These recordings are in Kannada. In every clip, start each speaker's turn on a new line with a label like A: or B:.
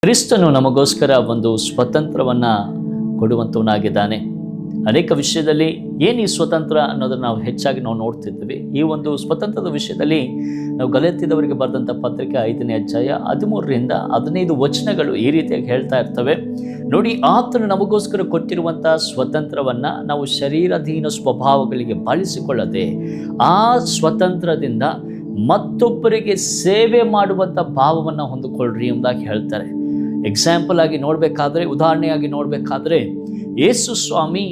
A: ಕ್ರಿಸ್ತನು ನಮಗೋಸ್ಕರ ಒಂದು ಸ್ವತಂತ್ರವನ್ನು ಕೊಡುವಂತವನಾಗಿದ್ದಾನೆ. ಅನೇಕ ವಿಷಯದಲ್ಲಿ ಏನು ಈ ಸ್ವತಂತ್ರ ಅನ್ನೋದನ್ನು ನಾವು ಹೆಚ್ಚಾಗಿ ನೋಡ್ತಿದ್ವಿ. ಈ ಒಂದು ಸ್ವತಂತ್ರದ ವಿಷಯದಲ್ಲಿ ನಾವು ಗಲಾತ್ಯದವರಿಗೆ ಬರೆದಂಥ ಪತ್ರಿಕೆ 5ನೇ ಅಧ್ಯಾಯ 13-15 ವಚನಗಳು ಈ ರೀತಿಯಾಗಿ ಹೇಳ್ತಾ ಇರ್ತವೆ. ನೋಡಿ, ಆತನು ನಮಗೋಸ್ಕರ ಕೊಟ್ಟಿರುವಂಥ ಸ್ವತಂತ್ರವನ್ನು ನಾವು ಶರೀರಾಧೀನ ಸ್ವಭಾವಗಳಿಗೆ ಬಳಸಿಕೊಳ್ಳದೆ ಆ ಸ್ವತಂತ್ರದಿಂದ ಮತ್ತೊಬ್ಬರಿಗೆ ಸೇವೆ ಮಾಡುವಂಥ ಭಾವವನ್ನು ಹೊಂದಿಕೊಳ್ಳ್ರಿ ಎಂಬುದಾಗಿ ಹೇಳ್ತಾರೆ. ಎಕ್ಸಾಂಪಲ್ ಆಗಿ ನೋಡಬೇಕಾದ್ರೆ, ಉದಾಹರಣೆಯಾಗಿ ನೋಡಬೇಕಾದ್ರೆ, ಯೇಸು ಸ್ವಾಮಿ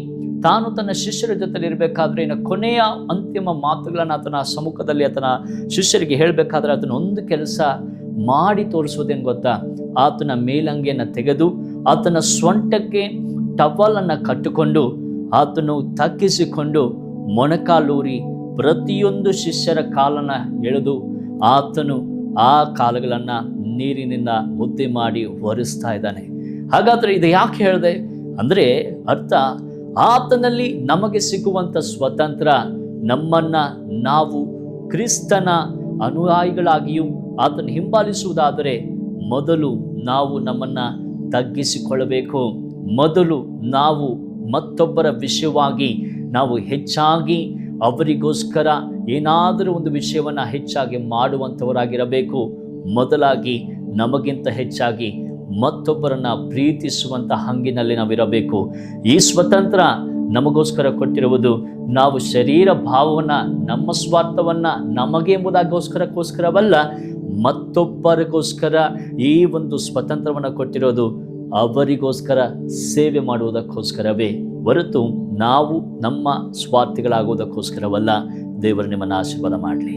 A: ತಾನು ತನ್ನ ಶಿಷ್ಯರ ಜೊತೆ ಇರಬೇಕಾದ್ರೆ ಕೊನೆಯ ಅಂತಿಮ ಮಾತುಗಳನ್ನು ಆತನ ಸಮ್ಮುಖದಲ್ಲಿ ಆತನ ಶಿಷ್ಯರಿಗೆ ಹೇಳಬೇಕಾದ್ರೆ ಆತನ ಒಂದು ಕೆಲಸ ಮಾಡಿ ತೋರಿಸೋದೇನು ಗೊತ್ತಾ? ಆತನ ಮೇಲಂಗಿಯನ್ನು ತೆಗೆದು ಆತನ ಸೊಂಟಕ್ಕೆ ಟವಲನ್ನು ಕಟ್ಟಿಕೊಂಡು ಆತನು ತಗ್ಗಿಸಿಕೊಂಡು ಮೊಣಕಾಲೂರಿ ಪ್ರತಿಯೊಂದು ಶಿಷ್ಯರ ಕಾಲನ್ನು ಎಳೆದು ಆತನು ಆ ಕಾಲುಗಳನ್ನು ನೀರಿನಿಂದ ಒದ್ದೆ ಮಾಡಿ ಒರೆಸ್ತಾ ಇದ್ದಾನೆ. ಹಾಗಾದರೆ ಇದು ಯಾಕೆ ಹೇಳಿದೆ ಅಂದರೆ, ಅರ್ಥ ಆತನಲ್ಲಿ ನಮಗೆ ಸಿಗುವಂಥ ಸ್ವತಂತ್ರ ನಮ್ಮನ್ನು ನಾವು ಕ್ರಿಸ್ತನ ಅನುಯಾಯಿಗಳಾಗಿಯೂ ಆತನ ಹಿಂಬಾಲಿಸುವುದಾದರೆ ಮೊದಲು ನಾವು ನಮ್ಮನ್ನು ತಗ್ಗಿಸಿಕೊಳ್ಳಬೇಕು. ಮೊದಲು ನಾವು ಮತ್ತೊಬ್ಬರ ವಿಷಯವಾಗಿ ನಾವು ಹೆಚ್ಚಾಗಿ ಅವರಿಗೋಸ್ಕರ ಏನಾದರೂ ಒಂದು ವಿಷಯವನ್ನು ಹೆಚ್ಚಾಗಿ ಮಾಡುವಂಥವರಾಗಿರಬೇಕು. ಮೊದಲಾಗಿ ನಮಗಿಂತ ಹೆಚ್ಚಾಗಿ ಮತ್ತೊಬ್ಬರನ್ನು ಪ್ರೀತಿಸುವಂಥ ಹಂಗಿನಲ್ಲಿ ನಾವಿರಬೇಕು. ಈ ಸ್ವತಂತ್ರ ನಮಗೋಸ್ಕರ ಕೊಟ್ಟಿರುವುದು ನಾವು ಶರೀರ ಭಾವವನ್ನು, ನಮ್ಮ ಸ್ವಾರ್ಥವನ್ನು ನಮಗೆ ಎಂಬುದಾಗೋಸ್ಕರವಲ್ಲ, ಮತ್ತೊಬ್ಬರಿಗೋಸ್ಕರ ಈ ಒಂದು ಸ್ವತಂತ್ರವನ್ನು ಕೊಟ್ಟಿರೋದು ಅವರಿಗೋಸ್ಕರ ಸೇವೆ ಮಾಡುವುದಕ್ಕೋಸ್ಕರವೇ ಹೊರತು ನಾವು ನಮ್ಮ ಸ್ವಾರ್ಥಿಗಳಾಗುವುದಕ್ಕೋಸ್ಕರವಲ್ಲ. ದೇವರು ನಿಮ್ಮನ್ನು ಆಶೀರ್ವಾದ ಮಾಡಲಿ.